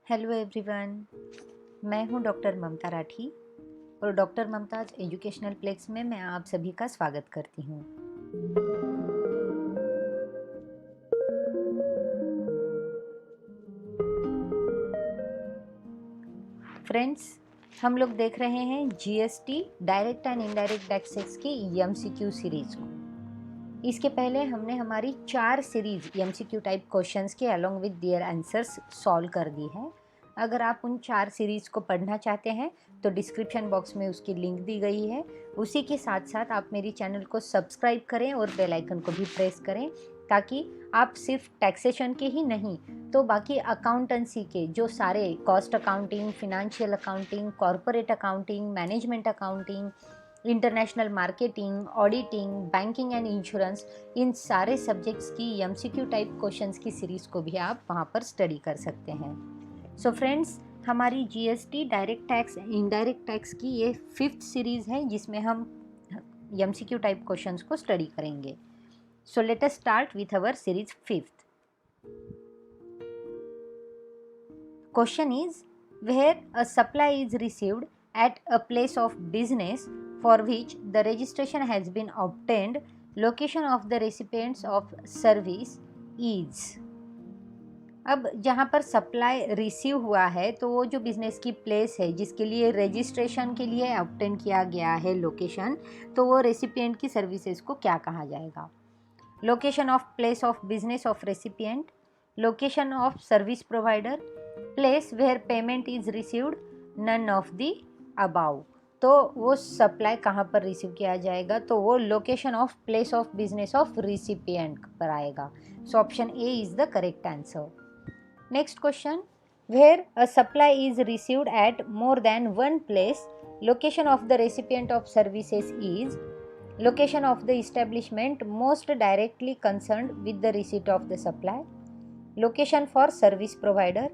Hello everyone, मैं हूं doctor ममता राठी और डॉक्टर ममताज एजुकेशनल प्लेक्स में मैं आप सभी का स्वागत करती हूं। फ्रेंड्स, हम लोग देख रहे हैं GST direct and indirect taxes की एमसीक्यू सीरीज को। इसके पहले हमने हमारी 4 सीरीज एमसीक्यू टाइप क्वेश्चंस के along with their answers solve कर दी है। अगर आप उन 4 सीरीज को पढ़ना चाहते हैं तो डिस्क्रिप्शन बॉक्स में उसकी लिंक दी गई है। उसी के साथ साथ आप मेरी चैनल को सब्सक्राइब करें और बेल आइकन को भी प्रेस करें, ताकि आप सिर्फ टैक्सेशन के ही नहीं तो बाकी अकाउंटेंसी के जो सारे cost accounting, financial accounting, corporate accounting, management accounting, international marketing, auditing, banking and insurance, इन सारे सब्जेक्ट्स की एमसीक्यू टाइप क्वेश्चंस की सीरीज़ को भी आप वहाँ पर स्टडी कर सकते हैं। सो फ्रेंड्स, हमारी GST direct tax indirect tax की ये 5th सीरीज़ है जिसमें हम एमसीक्यू टाइप क्वेश्चंस को स्टडी करेंगे। So let us start with our series 5th। Question is, where a supply is received at a place of business for which the registration has been obtained, location of the recipients of service is। अब जहाँ पर supply receive हुआ है तो वो जो business की place है जिसके लिए रजिस्ट्रेशन के लिए ऑब्टेन किया गया है लोकेशन, तो वो रेसिपिएंट की सर्विसेज को क्या कहा जाएगा? Location of place of business of recipient, location of service provider, place where payment is received, none of the above. तो वो सप्लाई कहाँ पर रिसीव किया जाएगा? तो वो location of place of business of recipient पर आएगा। So option A is the correct answer. Next question, where a supply is received at more than one place, location of the recipient of services is, location of the establishment most directly concerned with the receipt of the supply, location for service provider,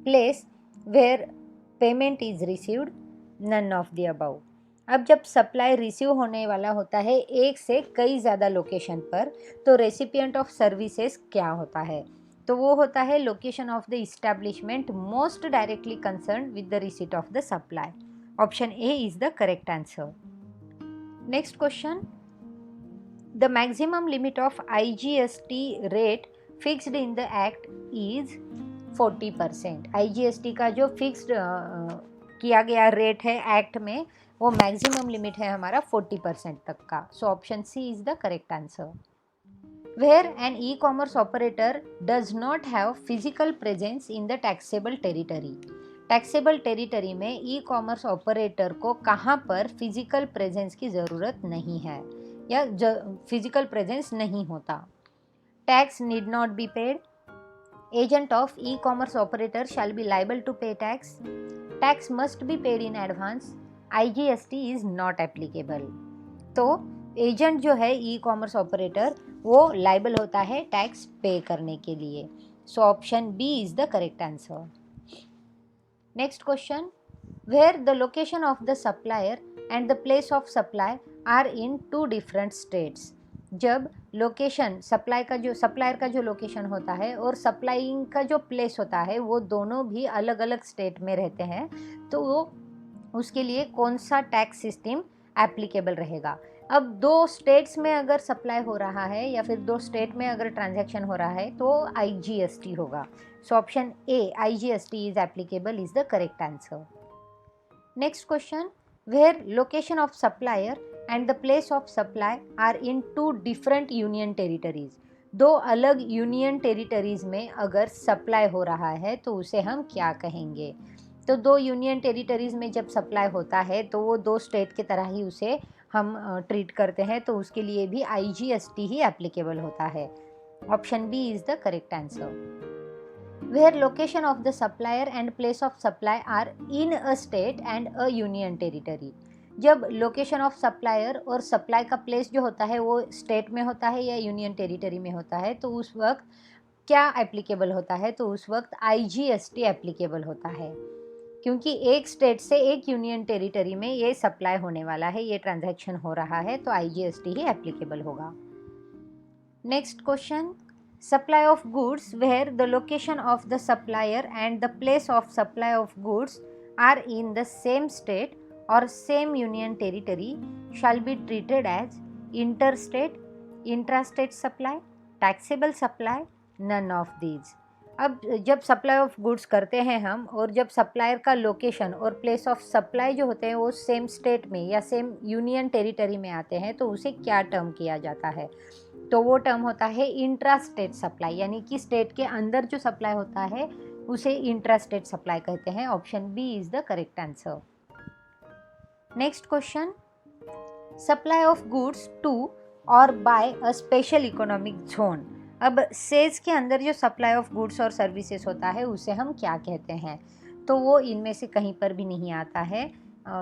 place where payment is received, none of the above। अब जब supply receive होने वाला होता है एक से कई ज़्यादा लोकेशन पर, तो रेसिपिएंट ऑफ सर्विसेज क्या होता है? तो वो होता है location of the establishment most directly concern with the receipt of the supply. Option A is the correct answer. Next question, the maximum limit of IGST rate fixed in the act is 40%। IGST का जो fixed किया गया rate है act में, वो maximum limit है हमारा 40% तक का। So option C is the correct answer. Where an e-commerce operator does not have physical presence in the taxable territory। Taxable territory में ई कॉमर्स ऑपरेटर को कहाँ पर फिजिकल प्रेजेंस की ज़रूरत नहीं है या फिजिकल प्रेजेंस नहीं होता। Tax need not be paid, agent of e commerce operator shall be liable to pay tax, tax must be paid in advance, IGST is not applicable. तो एजेंट जो है ई कॉमर्स ऑपरेटर, वो liable होता है tax pay करने के लिए। So option B is the correct answer. Next question, where the location of the supplier and the place of supply are in two different states। जब location supplier का जो location होता है और सप्लाइंग का जो प्लेस होता है वो दोनों भी अलग अलग स्टेट में रहते हैं, तो वो उसके लिए कौन सा टैक्स सिस्टम एप्लीकेबल रहेगा? अब दो स्टेट्स में अगर सप्लाई हो रहा है या फिर दो स्टेट में अगर ट्रांजैक्शन हो रहा है तो IGST होगा। So option A IGST is applicable is the correct answer. Next question, where location of supplier and the place of supply are in two different union territories. दो अलग यूनियन टेरिटरीज में अगर supply हो रहा है तो उसे हम क्या कहेंगे? तो दो यूनियन टेरिटरीज में जब सप्लाई होता है तो वो दो स्टेट की तरह ही उसे हम ट्रीट करते हैं, तो उसके लिए भी IGST ही एप्लीकेबल होता है। Option B is the correct answer. Where location of the supplier and place of supply are in a state and a union territory। जब लोकेशन ऑफ सप्लायर और सप्लाई का प्लेस जो होता है वो स्टेट में होता है या यूनियन टेरिटरी में होता है, तो उस वक्त क्या एप्लीकेबल होता है? तो उस वक्त IGST एप्लीकेबल होता है, क्योंकि एक स्टेट से एक यूनियन टेरिटरी में ये सप्लाई होने वाला है, ये ट्रांजैक्शन हो रहा है, तो IGST ही एप्लीकेबल होगा। Next question, supply of goods where the location of the supplier and the place of supply of goods are in the same state or same union territory shall be treated as interstate, intrastate supply, taxable supply, none of these. अब जब supply of goods करते हैं हम और जब supplier का location और place of supply जो होते हैं वो सेम स्टेट में या सेम यूनियन टेरिटरी में आते हैं तो उसे क्या टर्म किया जाता है? तो वो टर्म होता है इंट्रा स्टेट सप्लाई, यानी कि स्टेट के अंदर जो सप्लाई होता है उसे इंट्रा स्टेट सप्लाई कहते हैं. Option B is the correct answer. Next question, supply of goods to or by a special economic zone. अब सेज के अंदर जो सप्लाई ऑफ गुड्स और सर्विसेज होता है उसे हम क्या कहते हैं? तो वो इनमें से कहीं पर भी नहीं आता है.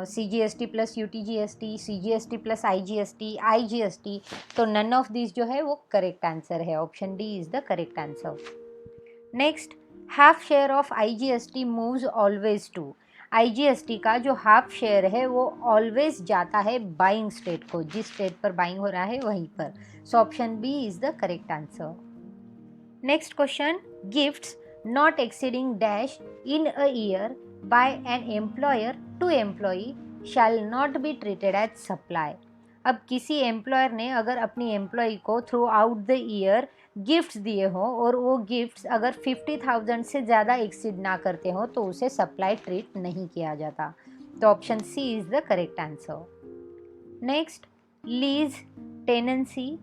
CGST plus UTGST, CGST plus IGST, तो नन ऑफ दिस जो है वो करेक्ट आंसर है. Option D is the correct answer. Next, half share of IGST moves always to. IGST का जो हाफ शेयर है वो ऑलवेज जाता है बाइंग स्टेट को, जिस स्टेट पर बाइंग हो रहा है वहीं पर. So option B is the correct answer. Next question, gifts not exceeding dash in a year by an employer to employee shall not be treated as supply. अब किसी एम्प्लॉयर ने अगर अपनी एम्प्लॉय को through out the year gifts दिए हों और वो गिफ्ट्स अगर 50,000 से ज़्यादा एक्सीड ना करते हो तो उसे सप्लाई ट्रीट नहीं किया जाता. तो option C is the correct answer. Next, lease, tenancy,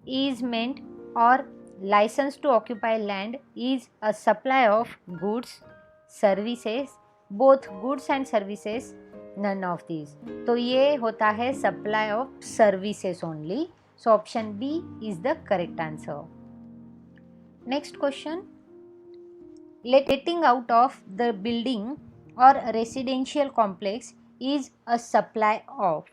easement or licence to occupy land is a supply of goods, services, both goods and services, none of these. तो ये होता है supply of services only. So option B is the correct answer. Next question, letting out of the building or residential complex is a supply of.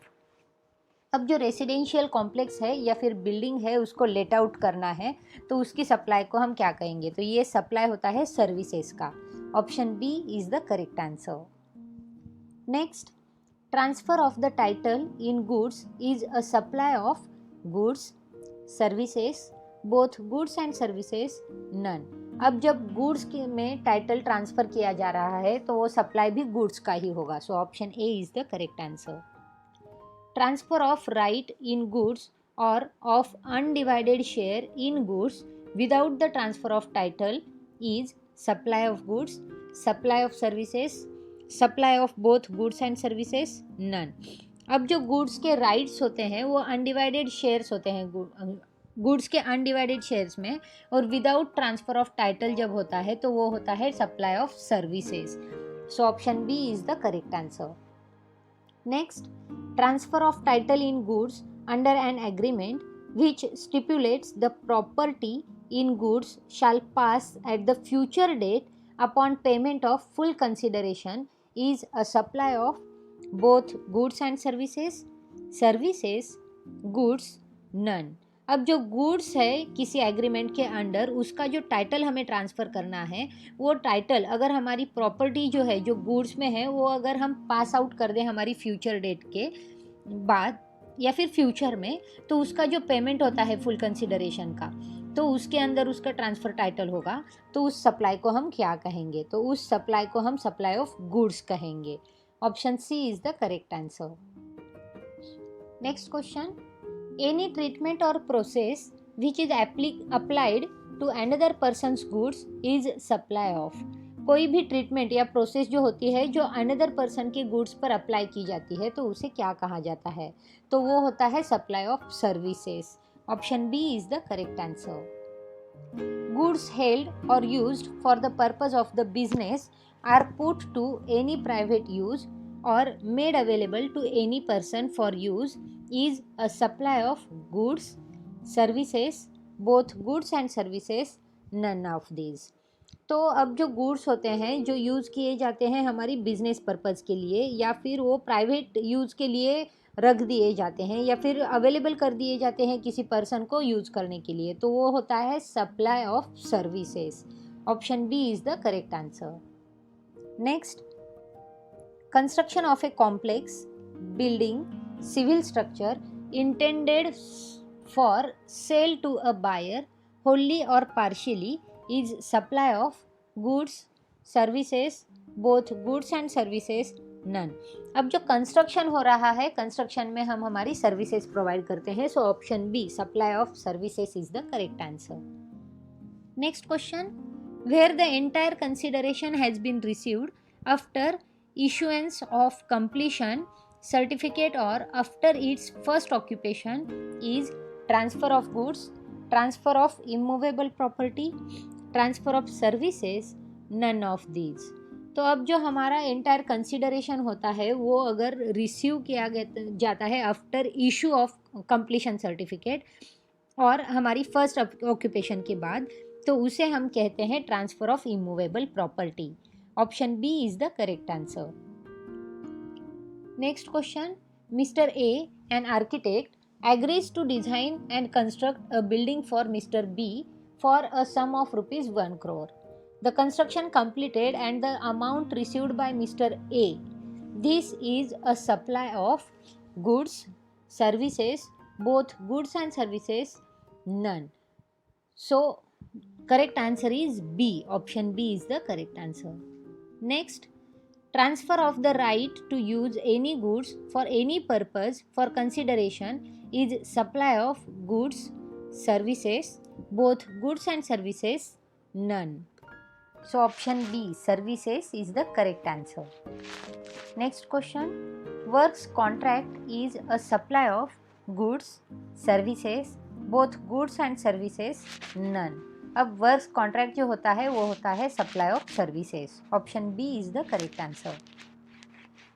अब जो residential complex है या फिर building है उसको लेट आउट करना है तो उसकी सप्लाई को हम क्या कहेंगे? तो ये सप्लाई होता है सर्विसेज का. Option B is the correct answer. Next, transfer of the title in goods is a supply of goods, services, both goods and services, none. अब जब गुड्स में टाइटल ट्रांसफ़र किया जा रहा है तो वो सप्लाई भी गुड्स का ही होगा. So option A is the correct answer. Transfer of right in goods or of undivided share in goods without the transfer of title is supply of goods, supply of services, supply of both goods and services, none. अब जो goods के rights होते हैं वो undivided shares होते हैं goods के undivided shares में, और विदाउट ट्रांसफर ऑफ टाइटल जब होता है तो वो होता है supply of services. So option B is the correct answer. Next, transfer of title in goods under an agreement which stipulates the property in goods shall pass at the future date upon payment of full consideration is a supply of both goods and services, goods, none. अब जो goods है किसी agreement के under उसका जो title हमें transfer करना है वो टाइटल अगर हमारी प्रॉपर्टी जो है जो गुड्स में है वो अगर हम पास आउट कर दें हमारी फ्यूचर डेट के बाद या फिर फ्यूचर में, तो उसका जो पेमेंट होता है फुल कंसिडरेशन का तो उसके अंदर उसका ट्रांसफ़र टाइटल होगा. तो उस सप्लाई को हम क्या कहेंगे? तो उस सप्लाई को हम सप्लाई ऑफ गुड्स कहेंगे. Option C is the correct answer. Next question, any treatment or process which is applied to another person's goods is supply of. कोई भी ट्रीटमेंट या प्रोसेस जो होती है जो अनदर पर्सन के गुड्स पर अप्लाई की जाती है तो उसे क्या कहा जाता है? तो वो होता है supply of services. Option B is the correct answer. Goods held or used for the purpose of the business are put to any private use or made available to any person for use is a supply of goods, services, both goods and services, none of these. तो अब जो goods होते हैं जो use किए जाते हैं हमारी बिजनेस पर्पज़ के लिए या फिर वो प्राइवेट यूज़ के लिए रख दिए जाते हैं या फिर अवेलेबल कर दिए जाते हैं किसी पर्सन को यूज़ करने के लिए, तो वो होता है supply of services. Option B is the correct answer. Next, construction of a complex building, civil structure intended for sale to a buyer wholly or partially is supply of goods, services, both goods and services, none. अब जो construction हो रहा है, construction में हम हमारी services provide करते हैं, so option B supply of services is the correct answer. Next question, where the entire consideration has been received after issuance of completion certificate or after its first occupation is transfer of goods, transfer of immovable property, transfer of services, none of these. तो अब जो हमारा entire consideration होता है वो अगर receive किया जाता है after issue of completion certificate और हमारी फर्स्ट ऑक्यूपेशन के बाद, तो उसे हम कहते हैं transfer of immovable property. Option B is the correct answer. Next question, mister A an architect agrees to design and construct a building for Mr. B for a sum of rupees 1 crore. The construction completed and the amount received by Mr. A. This is a supply of goods, services, both goods and services, none. So, correct answer is B. Option B is the correct answer. Next, transfer of the right to use any goods for any purpose for consideration is supply of goods, services, both goods and services, none. So option B, services is the correct answer. Next question, works contract is a supply of goods, services, both goods and services, none. अब works contract जो होता है वो होता है supply of services. Option B is the correct answer.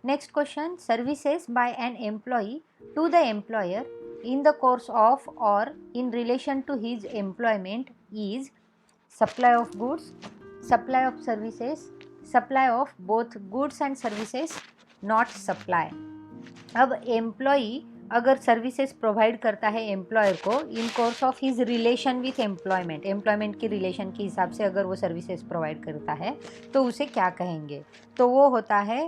Next question, services by an employee to the employer in the course of or in relation to his employment is supply of goods, supply of services, supply of both goods and services, not supply. अब employee अगर services provide करता है employer को in course of his relation with employment, employment की relation के हिसाब से अगर वो सर्विसेज प्रोवाइड करता है तो उसे क्या कहेंगे, तो वो होता है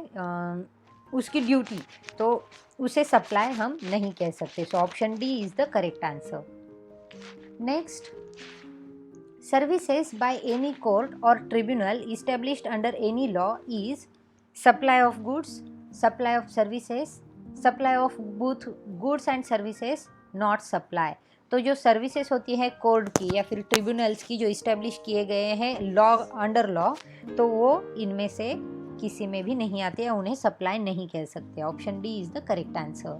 उसकी ड्यूटी, तो उसे सप्लाई हम नहीं कह सकते. So option D is the correct answer. Next, services by any court or tribunal established under any law is supply of goods, supply of services, supply of both goods and services, not supply. तो जो services होती है court की या फिर tribunals की जो establish किए गए हैं लॉ, अंडर लॉ, तो वो इनमें से किसी में भी नहीं आते या उन्हें सप्लाई नहीं कह सकते. Option D is the correct answer.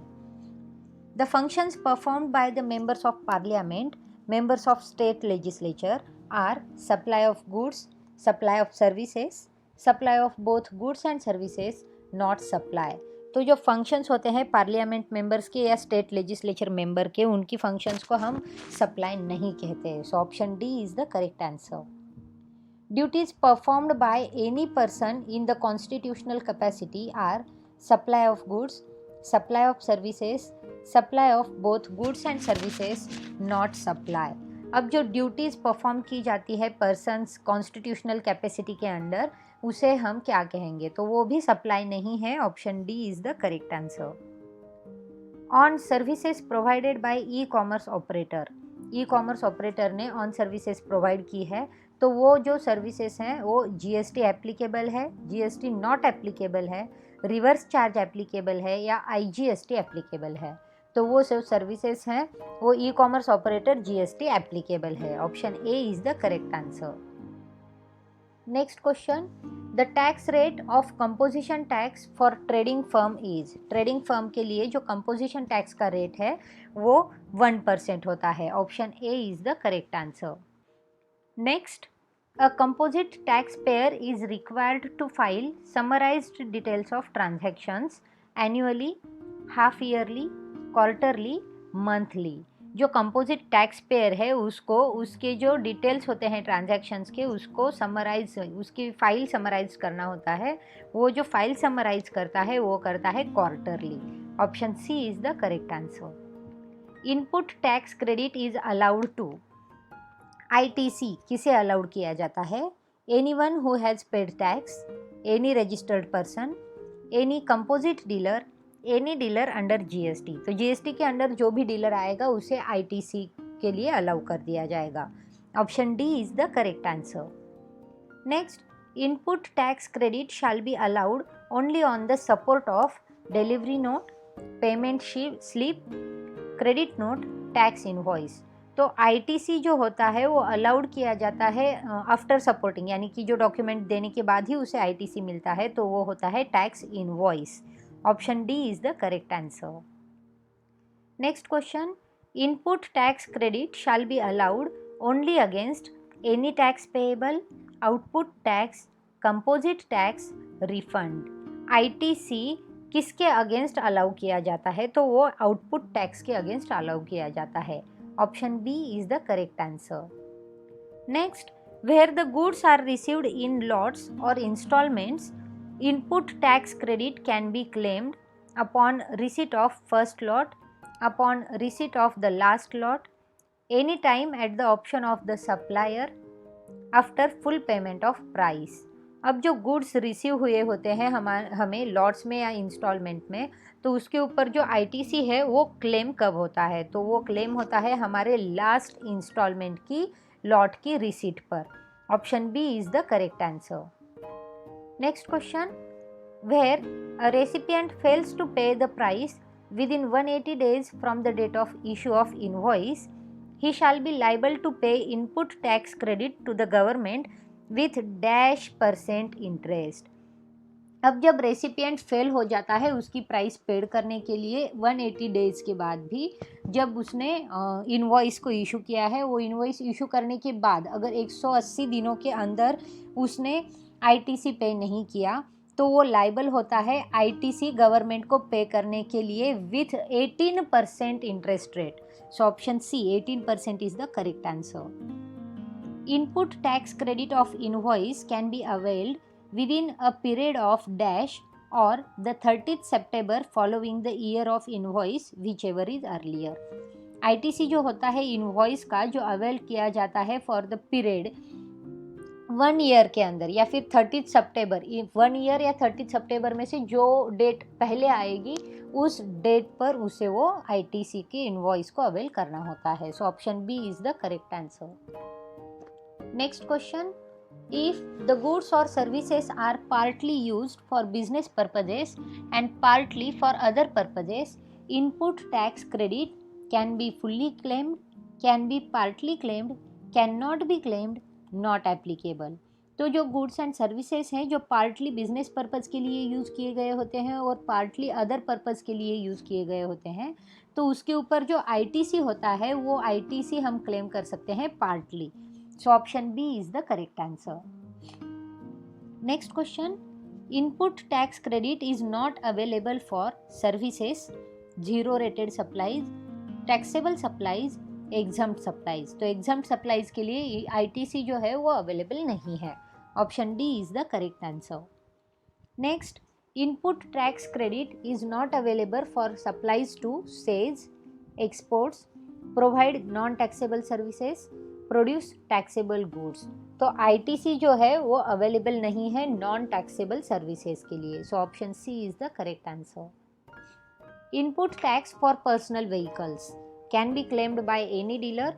The functions performed by the members of parliament, members of state legislature are supply of goods, supply of services, supply of both goods and services, not supply. तो जो functions होते हैं parliament members के या state legislature member के, उनकी functions को हम सप्लाई नहीं कहते. सो option D is the correct answer. Duties performed by any person in the constitutional capacity are supply of goods, supply of services, supply of both goods and services, not supply. अब जो duties perform की जाती है persons constitutional capacity के under, उसे हम क्या कहेंगे, तो वो भी सप्लाई नहीं है. Option D is the correct answer. On services provided by E commerce operator, E commerce operator ने ऑन सर्विसेज प्रोवाइड की है, तो वो जो सर्विसेज हैं वो जीएसटी एप्लीकेबल है, जीएसटी नॉट एप्लीकेबल है, रिवर्स चार्ज एप्लीकेबल है या आईजीएसटी एप्लीकेबल है. तो वो जो सर्विसेज हैं वो e commerce operator GST applicable है. Option A is the correct answer. Next question, the tax rate of composition tax for trading firm is, trading firm के लिए जो कंपोजिशन टैक्स का रेट है वो 1% होता है. Option A is the correct answer. Next, a composite taxpayer is required to file summarized details of transactions annually, half yearly, quarterly, monthly. जो composite tax payer है उसको उसके जो डिटेल्स होते हैं ट्रांजैक्शंस के उसको समराइज, उसकी फाइल समराइज करना होता है. वो जो फाइल समराइज करता है वो करता है quarterly. Option C is the correct answer. Input tax credit is allowed to, ITC किसे अलाउड किया जाता है, anyone who has paid tax, any registered person, any composite dealer, any dealer under GST. तो GST के under जो भी dealer आएगा उसे ITC के लिए अलाउ कर दिया जाएगा. Option D is the correct answer. Next, input tax credit shall be allowed only on the support of delivery note, payment slip, credit note, tax invoice. तो ITC जो होता है वो अलाउड किया जाता है आफ्टर सपोर्टिंग, यानी कि जो डॉक्यूमेंट देने के बाद ही उसे ITC मिलता है, तो वो होता है tax invoice. Option D is the correct answer. Next question, input tax credit shall be allowed only against any tax payable, output tax, composite tax, refund. ITC किसके अगेंस्ट अलाउ किया जाता है? तो वो आउटपुट टैक्स के against allow किया जाता है. Option B is the correct answer. Next, where the goods are received in lots or instalments, input tax credit can be claimed upon receipt of first lot, upon receipt of the last lot, any time at the option of the supplier, after full payment of price. अब जो goods receive हुए होते हैं हमें lots में या instalment में, तो उसके ऊपर जो ITC है वो क्लेम कब होता है? तो वो क्लेम होता है हमारे लास्ट इंस्टॉलमेंट की लॉट की रिसीट पर. Option B is the correct answer. Next question, where a recipient fails to pay the price within 180 days from the date of issue of invoice, he shall be liable to pay input tax credit to the government with -% interest. अब जब recipient fail हो जाता है उसकी price paid करने के लिए 180 days के बाद भी, जब उसने इनवॉइस को इशू किया है, वो इनवॉइस इशू करने के बाद अगर 180 दिनों के अंदर उसने ITC पे नहीं किया, तो वो लाइबल होता है ITC गवर्नमेंट को पे करने के लिए with 18% interest rate. So option C 18% is the correct answer. Input tax credit of invoice can be availed within a period of dash or the 30th September following the year of invoice whichever is earlier. ITC जो होता है invoice का जो avail किया जाता है for the period 1 year के अंदर या फिर 30 सितंबर, 1 ईयर या 30 सितंबर में से जो डेट पहले आएगी उस डेट पर उसे वो ITC के इनवॉइस को अवेल करना होता है. So option B is the correct answer. Next question, if the goods or services are partly used for business purposes and partly for other purposes, input tax credit can be fully claimed, can be partly claimed, cannot be claimed, not applicable. तो जो goods and services हैं जो partly business purpose के लिए use किए गए होते हैं और पार्टली अदर पर्पज़ के लिए यूज़ किए गए होते हैं, तो उसके ऊपर जो ITC होता है वो ITC हम क्लेम कर सकते हैं partly. So option B is the correct answer. Next question, input tax credit is not available for services, zero rated supplies, taxable supplies, exempt supplies. तो exempt supplies के लिए ITC जो है वो available नहीं है. Option D is the correct answer. Next, input tax credit is not available for supplies to sales, exports, provide non-taxable services, produce taxable goods. तो ITC जो है वो अवेलेबल नहीं है नॉन टैक्सेबल सर्विसेज के लिए. So option C is the correct answer. Input tax for personal vehicles can be claimed by any dealer,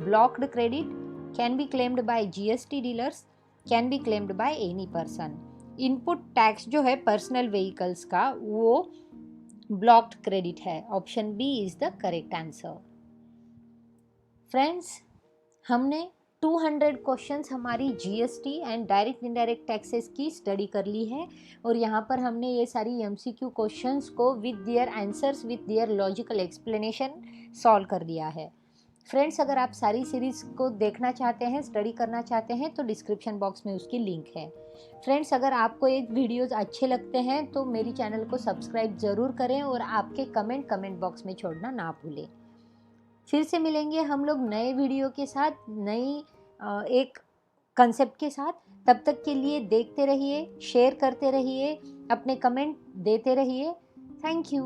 blocked credit can be claimed by GST dealers, can be claimed by any person. Input tax जो है personal vehicles का वो blocked credit है. Option B is the correct answer. Friends, हमने 200 questions हमारी GST and direct indirect taxes की study कर ली है और यहाँ पर हमने ये सारी MCQ क्वेश्चंस को with their answers with their logical explanation solve कर दिया है. फ्रेंड्स, अगर आप सारी सीरीज़ को देखना चाहते हैं, स्टडी करना चाहते हैं, तो डिस्क्रिप्शन बॉक्स में उसकी लिंक है. फ्रेंड्स, अगर आपको एक वीडियोज़ अच्छे लगते हैं तो मेरी चैनल को सब्सक्राइब ज़रूर करें और आपके कमेंट बॉक्स में छोड़ना ना भूलें. फिर से मिलेंगे हम लोग नए वीडियो के साथ, नई एक कंसेप्ट के साथ. तब तक के लिए देखते रहिए, शेयर करते रहिए, अपने कमेंट देते रहिए. Thank you.